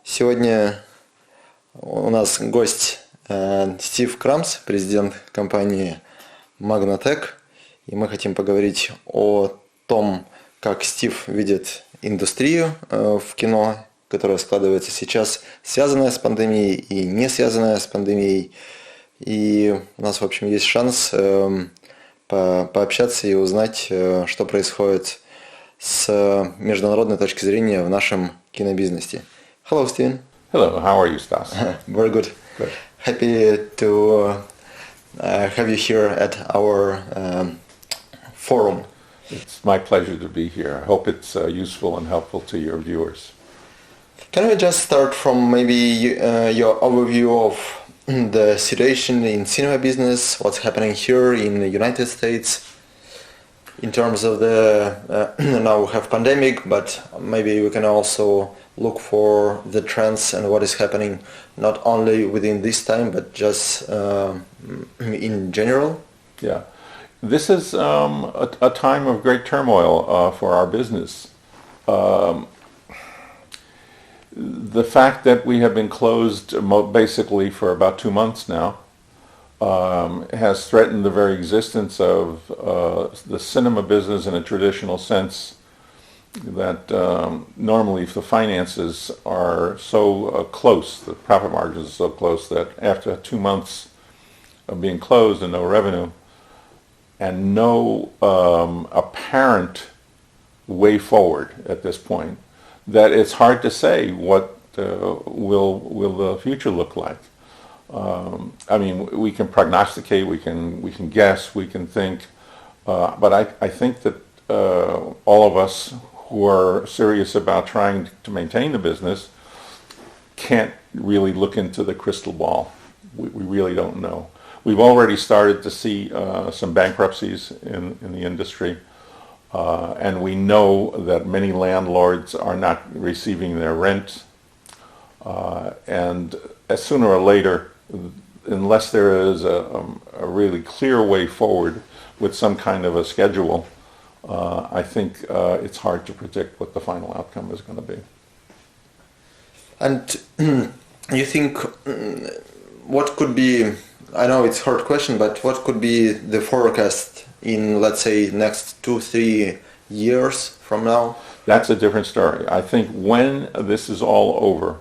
Сегодня у нас гость Стив Крамс, президент компании Magnatech, и мы хотим поговорить о том, как Стив видит индустрию в кино, которая складывается сейчас, связанная с пандемией и не связанная с пандемией. И у нас, в общем, есть шанс пообщаться и узнать, что происходит с международной точки зрения в нашем кинобизнесе. Hello, Steven. Hello, how are you, Stas? Very good. Good. Happy to have you here at our forum. It's my pleasure to be here. I hope it's useful and helpful to your viewers. Can we just start from maybe your overview of the situation in cinema business, what's happening here in the United States, in terms of the, now we have pandemic, but maybe we can also look for the trends and what is happening not only within this time, but just in general? Yeah. This is a time of great turmoil for our business. The fact that we have been closed basically for about 2 months now has threatened the very existence of the cinema business in a traditional sense, that normally if the finances are so close, the profit margins are so close, that after 2 months of being closed and no revenue and no apparent way forward at this point, that it's hard to say what will the future look like. I mean, we can prognosticate, we can guess, we can think, but I think that all of us who are serious about trying to maintain the business can't really look into the crystal ball. We really don't know. We've already started to see some bankruptcies in the industry, and we know that many landlords are not receiving their rent, and sooner or later, unless there is a really clear way forward with some kind of a schedule, I think it's hard to predict what the final outcome is going to be. And you think what could be, I know it's a hard question, but what could be the forecast in, let's say, next 2-3 years from now? That's a different story. I think when this is all over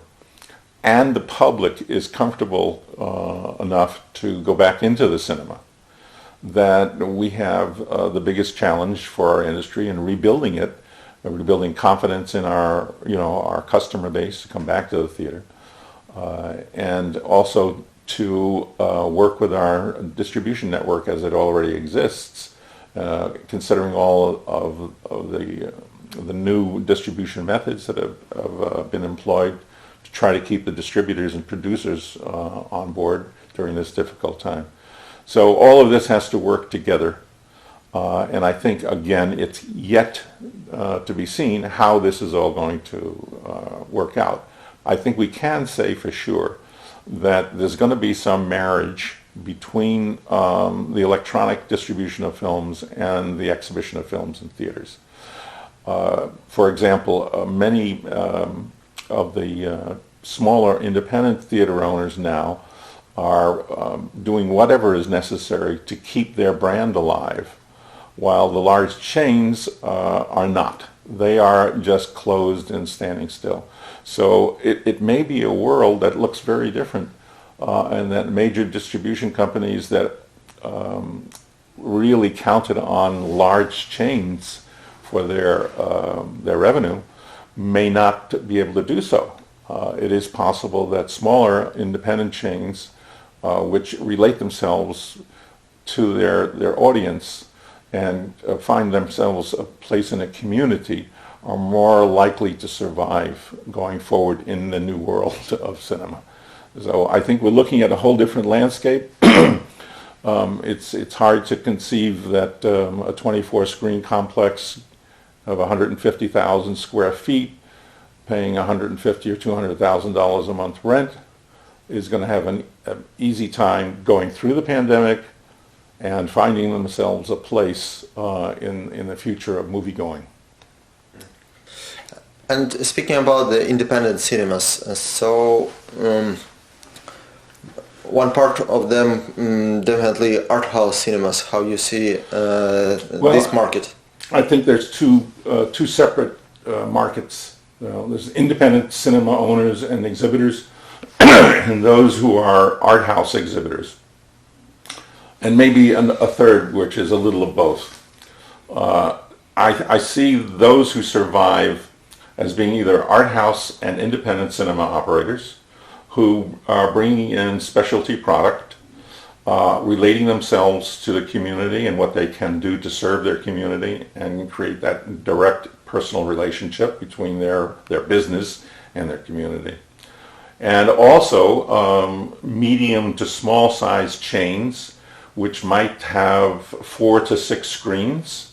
and the public is comfortable enough to go back into the cinema, that we have the biggest challenge for our industry in rebuilding it, rebuilding confidence in our customer base to come back to the theater, and also to work with our distribution network as it already exists, considering all of the new distribution methods that have been employed to try to keep the distributors and producers on board during this difficult time. So all of this has to work together, and I think, again, it's yet to be seen how this is all going to work out. I think we can say for sure that there's going to be some marriage between the electronic distribution of films and the exhibition of films in theaters. For example, many of the smaller independent theater owners now are doing whatever is necessary to keep their brand alive, while the large chains are not. They are just closed and standing still. So it may be a world that looks very different, and that major distribution companies that really counted on large chains for their revenue may not be able to do so. It is possible that smaller independent chains, which relate themselves to their audience and find themselves a place in a community, are more likely to survive going forward in the new world of cinema. So I think we're looking at a whole different landscape. It's hard to conceive that a 24-screen complex of 150,000 square feet, paying $150,000 or $200,000 a month rent, is going to have an easy time going through the pandemic and finding themselves a place in the future of movie going. And speaking about the independent cinemas, so one part of them definitely art house cinemas. How you see this market? I think there's two separate markets. There's independent cinema owners and exhibitors, and those who are art house exhibitors, and maybe a third, which is a little of both. I see those who survive as being either art house and independent cinema operators who are bringing in specialty product, relating themselves to the community and what they can do to serve their community and create that direct personal relationship between their business and their community. And also medium to small size chains which might have 4 to 6 screens,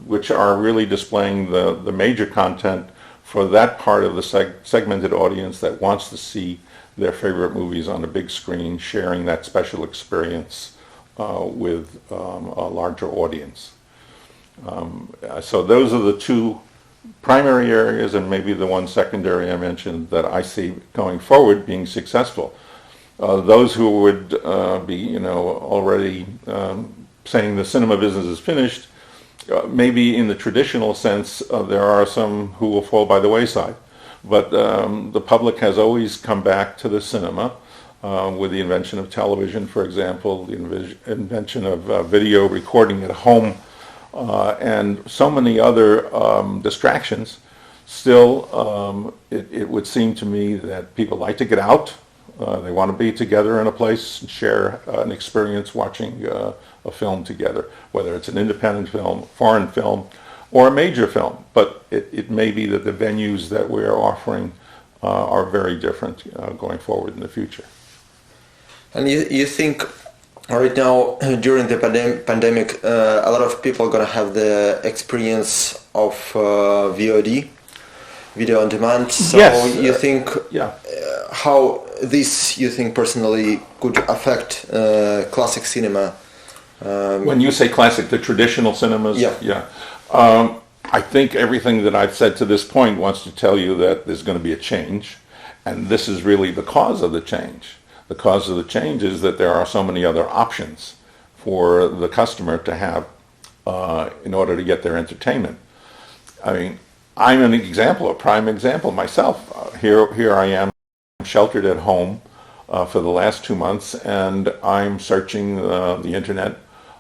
which are really displaying the major content for that part of the segmented audience that wants to see their favorite movies on a big screen, sharing that special experience with a larger audience. So those are the two primary areas, and maybe the one secondary I mentioned that I see going forward being successful. Those who would be, already saying the cinema business is finished, maybe in the traditional sense, there are some who will fall by the wayside. But the public has always come back to the cinema with the invention of television, for example, the invention of video recording at home, and so many other distractions. Still, it would seem to me that people like to get out. They want to be together in a place and share an experience watching a film together, whether it's an independent film, foreign film, or a major film. But it may be that the venues that we are offering are very different going forward in the future. And you think right now, during the pandemic, a lot of people are going to have the experience of VOD, video on demand. So yes, you think yeah. How this, you think personally, could affect classic cinema? When you say classic, the traditional cinemas? Yeah. I think everything that I've said to this point wants to tell you that there's going to be a change, and this is really the cause of the change. The cause of the change is that there are so many other options for the customer to have in order to get their entertainment. I mean, I'm an example, a prime example myself. Here I am, sheltered at home for the last 2 months, and I'm searching the internet,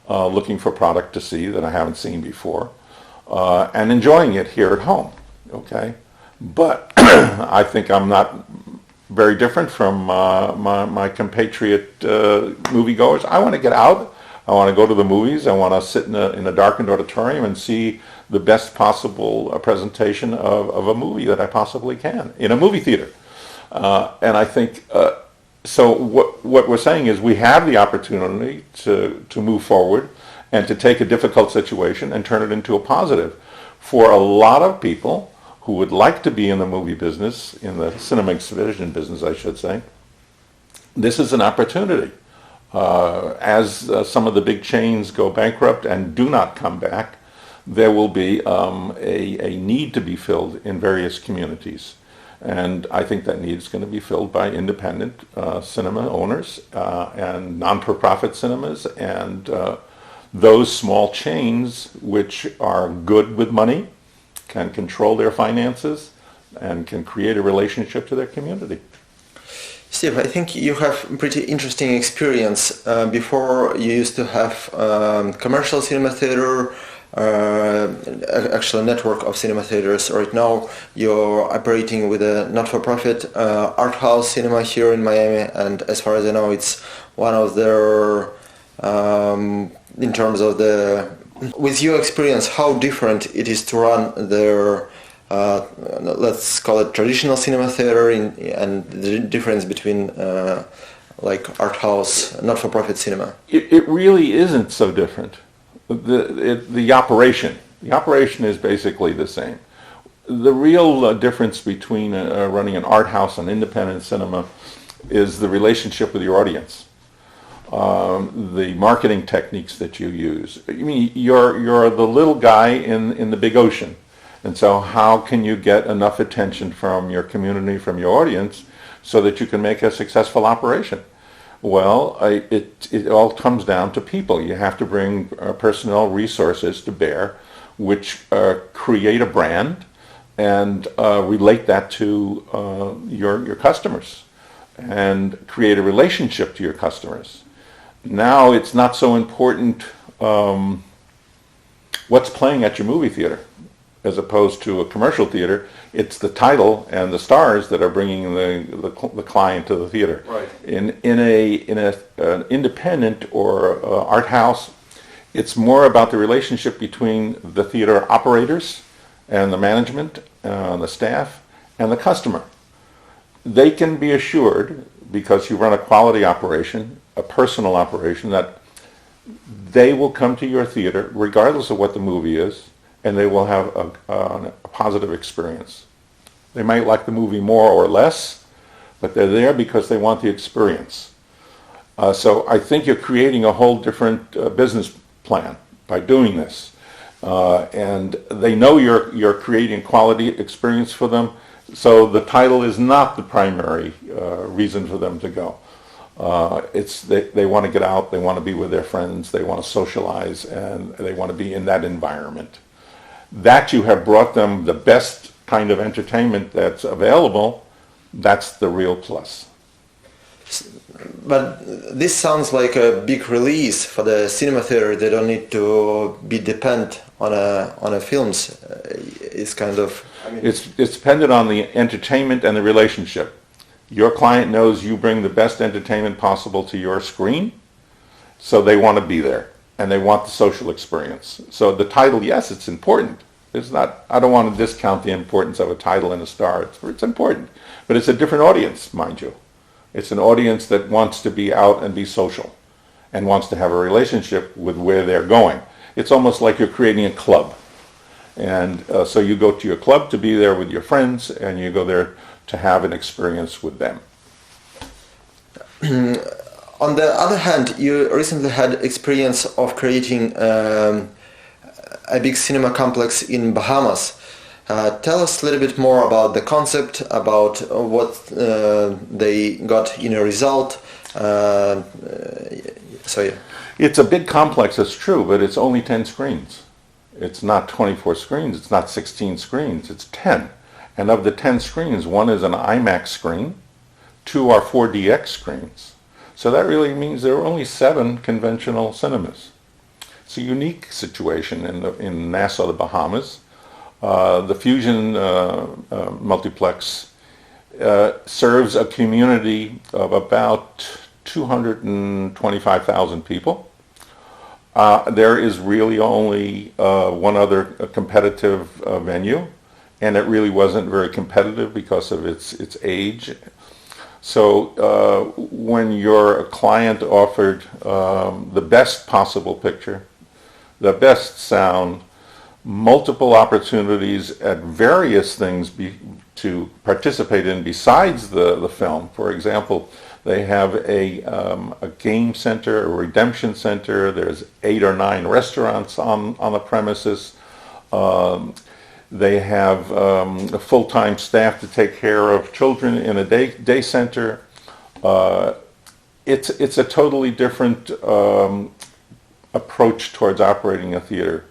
looking for product to see that I haven't seen before, and enjoying it here at home. Okay, but I think I'm not very different from my compatriot moviegoers. I want to get out. I want to go to the movies. I want to sit in a darkened auditorium and see the best possible presentation of a movie that I possibly can in a movie theater. And I think so. What we're saying is we have the opportunity to move forward and to take a difficult situation and turn it into a positive for a lot of people who would like to be in the movie business, in the cinema exhibition business, I should say. This is an opportunity. As some of the big chains go bankrupt and do not come back, there will be a need to be filled in various communities. And I think that need is going to be filled by independent cinema owners and non-for-profit cinemas and those small chains which are good with money, can control their finances, and can create a relationship to their community. Steve, I think you have pretty interesting experience. Before you used to have commercial cinema theater, actually a network of cinema theaters. Right now you're operating with a not-for-profit art house cinema here in Miami, and as far as I know it's one of their, in terms of the, with your experience, how different it is to run their let's call it traditional cinema theater and the difference between like art house, not-for-profit cinema? It really isn't so different. The operation is basically the same. The real difference between running an art house and independent cinema is the relationship with your audience, the marketing techniques that you use. I mean, you're the little guy in the big ocean, And so how can you get enough attention from your community, from your audience, so that you can make a successful operation? Well, it all comes down to people. You have to bring personnel resources to bear, which create a brand and relate that to your customers and create a relationship to your customers. Now it's not so important what's playing at your movie theater as opposed to a commercial theater. It's the title and the stars that are bringing the client to the theater. Right. In an independent or art house, it's more about the relationship between the theater operators and the management, the staff, and the customer. They can be assured, because you run a quality operation, a personal operation, that they will come to your theater regardless of what the movie is, and they will have a positive experience. They might like the movie more or less, but they're there because they want the experience. So I think you're creating a whole different business plan by doing this. And they know you're creating a quality experience for them, so the title is not the primary reason for them to go. They want to get out, they want to be with their friends, they want to socialize, and they want to be in that environment. That you have brought them the best kind of entertainment that's available, that's the real plus. But this sounds like a big release for the cinema theater. They don't need to be dependent on a films. It's kind of... It's dependent on the entertainment and the relationship. Your client knows you bring the best entertainment possible to your screen, so they want to be there, and they want the social experience. So the title, yes, it's important. It's not. I don't want to discount the importance of a title and a star. It's important, but it's a different audience, mind you. It's an audience that wants to be out and be social, and wants to have a relationship with where they're going. It's almost like you're creating a club, and so you go to your club to be there with your friends, and you go there to have an experience with them. On the other hand, you recently had experience of creating a big cinema complex in Bahamas. Tell us a little bit more about the concept, about what they got in a result. So yeah. It's a big complex, that's true, but it's only 10 screens. It's not 24 screens, it's not 16 screens, it's 10. And of the 10 screens, one is an IMAX screen, 2 are 4DX screens. So that really means there are only 7 conventional cinemas. It's a unique situation in Nassau, the Bahamas. The Fusion multiplex serves a community of about 225,000 people. There is really only one other competitive venue, and it really wasn't very competitive because of its age. So when your client offered the best possible picture, the best sound, multiple opportunities at various things to participate in besides the film. For example, they have a game center, a redemption center. There's 8 or 9 restaurants on the premises. They have a full-time staff to take care of children in a day center. It's a totally different approach towards operating a theater.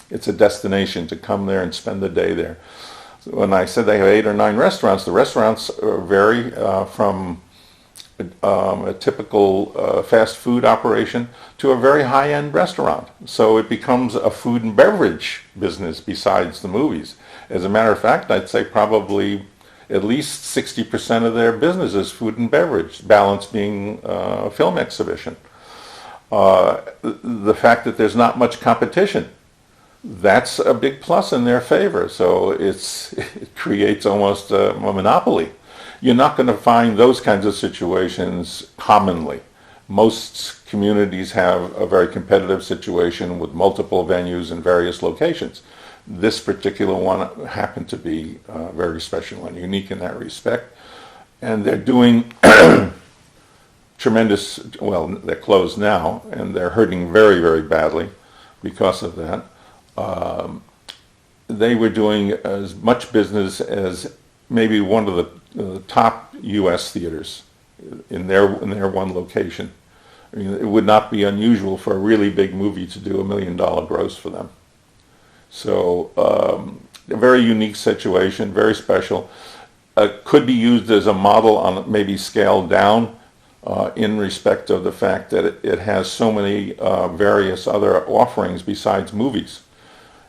It's a destination to come there and spend the day there. So when I said they have 8 or 9 restaurants, the restaurants vary from a typical fast food operation to a very high-end restaurant. So it becomes a food and beverage business besides the movies. As a matter of fact, I'd say probably at least 60% of their business is food and beverage, balance being film exhibition. The fact that there's not much competition, that's a big plus in their favor. So it creates almost a monopoly. You're not going to find those kinds of situations commonly. Most communities have a very competitive situation with multiple venues in various locations. This particular one happened to be very special and unique in that respect. And they're doing tremendous, well, they're closed now, and they're hurting very, very badly because of that. they were doing as much business as maybe one of the top U.S. theaters in their one location. I mean, it would not be unusual for a really big movie to do $1 million gross for them. So a very unique situation, very special. Could be used as a model on maybe scaled down in respect of the fact that it has so many various other offerings besides movies.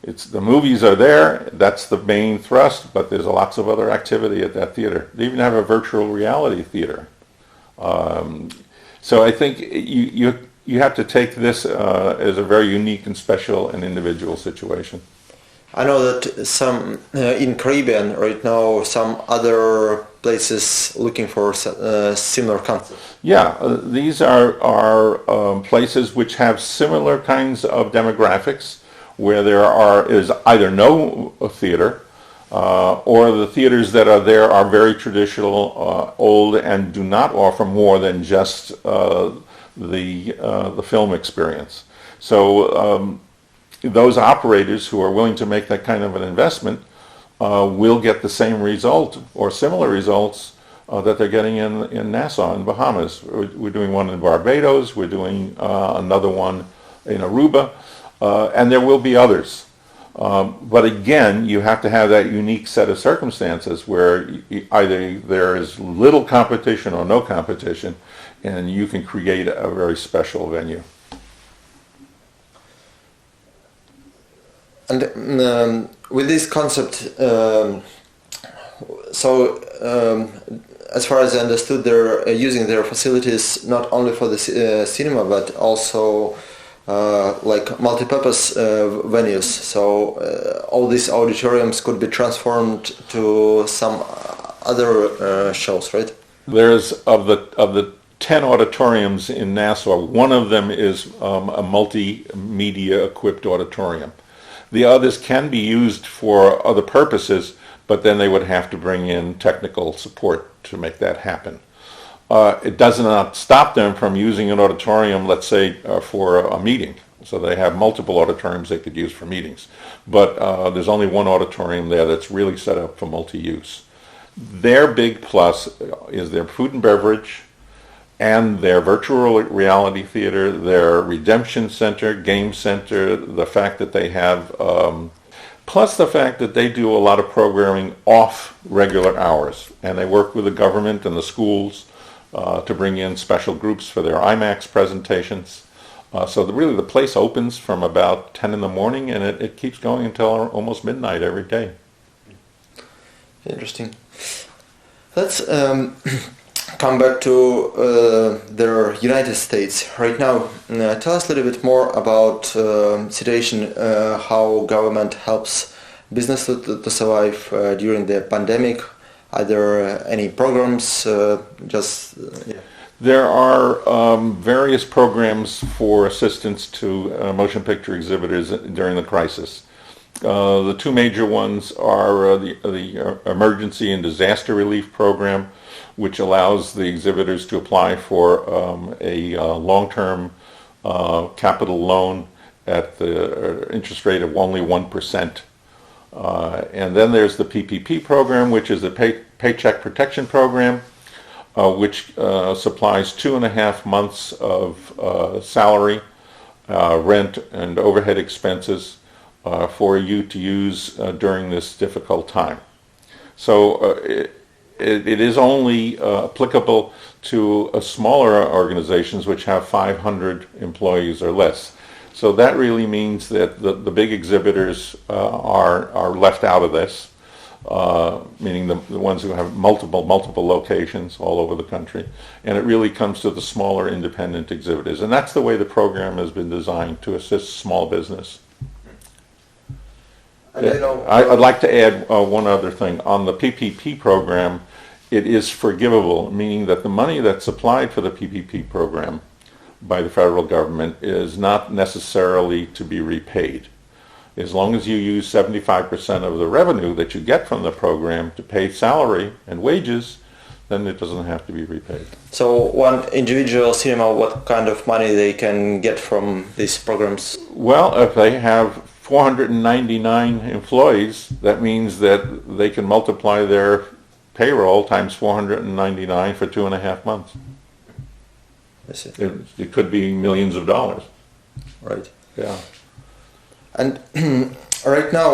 The movies are there, that's the main thrust, but there's lots of other activity at that theater. They even have a virtual reality theater. So I think you have to take this as a very unique and special and individual situation. I know that some in Caribbean right now, some other places looking for similar concepts. Yeah, these are places which have similar kinds of demographics, where there is either no theater, or the theaters that are there are very traditional, old, and do not offer more than just the film experience. So those operators who are willing to make that kind of an investment will get the same result or similar results that they're getting in Nassau in Bahamas. We're doing one in Barbados, we're doing another one in Aruba, and there will be others. But again, you have to have that unique set of circumstances where either there is little competition or no competition, and you can create a very special venue. And with this concept, as far as I understood, they're using their facilities not only for the cinema, but also like multi-purpose venues. So all these auditoriums could be transformed to some other shows, right? There's of the 10 auditoriums in Nassau, one of them is a multimedia equipped auditorium. The others can be used for other purposes, but then they would have to bring in technical support to make that happen. It does not stop them from using an auditorium, let's say, for a meeting. So they have multiple auditoriums they could use for meetings. But there's only one auditorium there that's really set up for multi-use. Their big plus is their food and beverage, and their virtual reality theater, their redemption center, game center, the fact that they have, plus the fact that they do a lot of programming off regular hours. And they work with the government and the schools to bring in special groups for their IMAX presentations. So really the place opens from about 10 in the morning, and it keeps going until almost midnight every day. Interesting. Let's come back to the United States right now. Tell us a little bit more about situation, how government helps business to survive during the pandemic. Are there any programs? Yeah. There are various programs for assistance to motion picture exhibitors during the crisis. The two major ones are the Emergency and Disaster Relief Program, which allows the exhibitors to apply for a long-term capital loan at the interest rate of only 1%. And then there's the PPP program, which is a Paycheck Protection Program, which supplies 2.5 months of salary, rent, and overhead expenses for you to use during this difficult time. So it is only applicable to smaller organizations which have 500 employees or less. So that really means that the big exhibitors are left out of this, meaning the ones who have multiple locations all over the country. And it really comes to the smaller independent exhibitors. And that's the way the program has been designed, to assist small business. I'd like to add one other thing. On the PPP program, it is forgivable, meaning that the money that's applied for the PPP program by the federal government is not necessarily to be repaid. As long as you use 75% of the revenue that you get from the program to pay salary and wages, then it doesn't have to be repaid. So one individual cinema, what kind of money they can get from these programs? Well, if they have 499 employees, that means that they can multiply their payroll times 499 for 2.5 months. I see. It could be millions of dollars. Right. Yeah. And right now,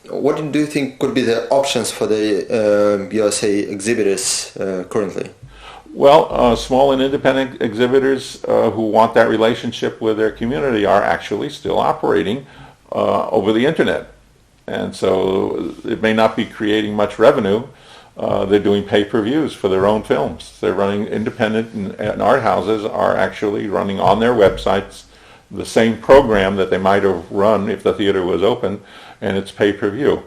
what do you think could be the options for the USA exhibitors currently? Well, small and independent exhibitors who want that relationship with their community are actually still operating over the internet. And so it may not be creating much revenue. They're doing pay-per-views for their own films. They're running independent and art houses are actually running on their websites the same program that they might have run if the theater was open, and it's pay-per-view.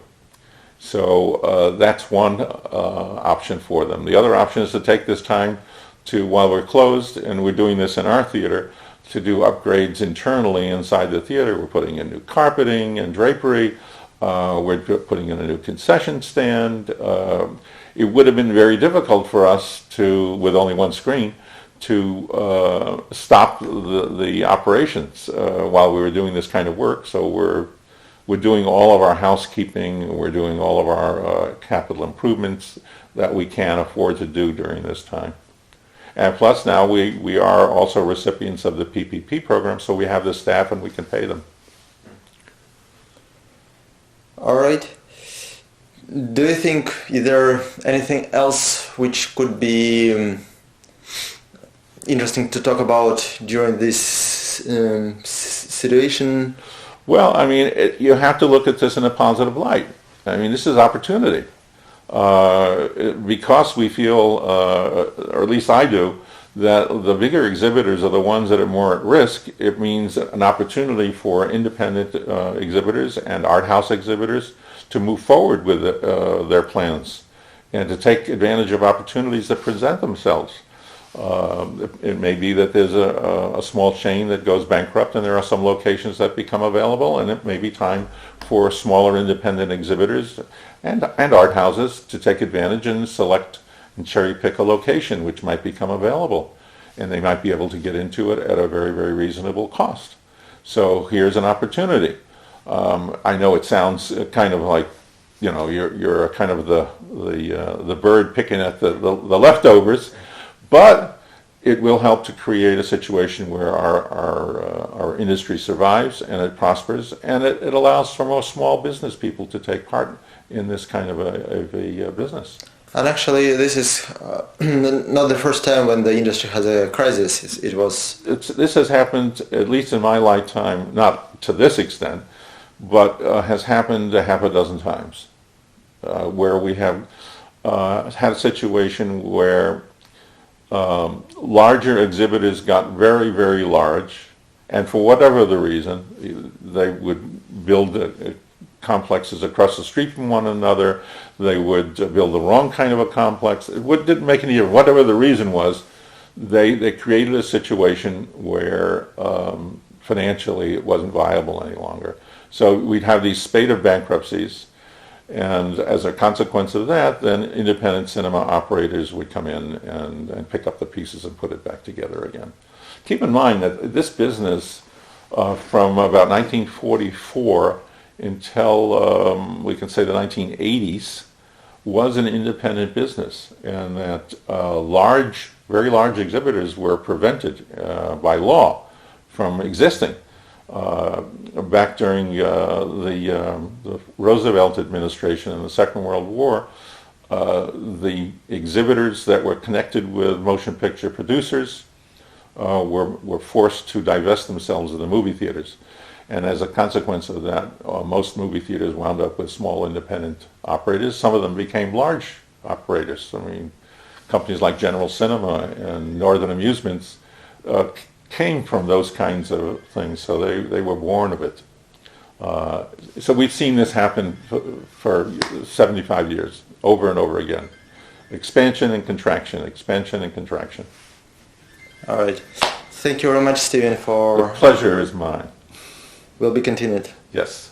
So that's one option for them. The other option is to take this time to, while we're closed, and we're doing this in our theater, to do upgrades internally inside the theater. We're putting in new carpeting and drapery. We're putting in a new concession stand. It would have been very difficult for us to, with only one screen, to stop the operations while we were doing this kind of work. So we're doing all of our housekeeping. We're doing all of our capital improvements that we can afford to do during this time. And plus now we are also recipients of the PPP program, so we have the staff and we can pay them. All right. Do you think is there anything else which could be interesting to talk about during this situation? Well, I mean, you have to look at this in a positive light. I mean, this is opportunity. Because we feel, or at least I do, that the bigger exhibitors are the ones that are more at risk. It means an opportunity for independent exhibitors and art house exhibitors to move forward with their plans and to take advantage of opportunities that present themselves. It may be that there's a small chain that goes bankrupt and there are some locations that become available, and it may be time for smaller independent exhibitors and art houses to take advantage and select and cherry pick a location which might become available, and they might be able to get into it at a very, very reasonable cost. So here's an opportunity. I know it sounds kind of like, you know, you're kind of the bird picking at the leftovers, but it will help to create a situation where our industry survives and it prospers, and it allows for most small business people to take part in this kind of a business. And actually, this is not the first time when the industry has a crisis. This has happened, at least in my lifetime, not to this extent, but has happened a half a dozen times, where we have had a situation where larger exhibitors got very, very large, and for whatever the reason, they would build complexes across the street from one another. They would build the wrong kind of a complex. Didn't make any difference. Whatever the reason was, they created a situation where financially it wasn't viable any longer. So we'd have these spate of bankruptcies, and as a consequence of that, then independent cinema operators would come in and pick up the pieces and put it back together again. Keep in mind that this business from about 1944 until we can say the 1980s was an independent business, and that very large exhibitors were prevented by law from existing. Back during the Roosevelt administration in the Second World War, the exhibitors that were connected with motion picture producers were forced to divest themselves of the movie theaters. And as a consequence of that, most movie theaters wound up with small independent operators. Some of them became large operators. I mean, companies like General Cinema and Northern Amusements came from those kinds of things, so they were born of it. So we've seen this happen for 75 years, over and over again. Expansion and contraction, expansion and contraction. All right. Thank you very much, Stephen, for... The pleasure is mine. Will be continued. Yes.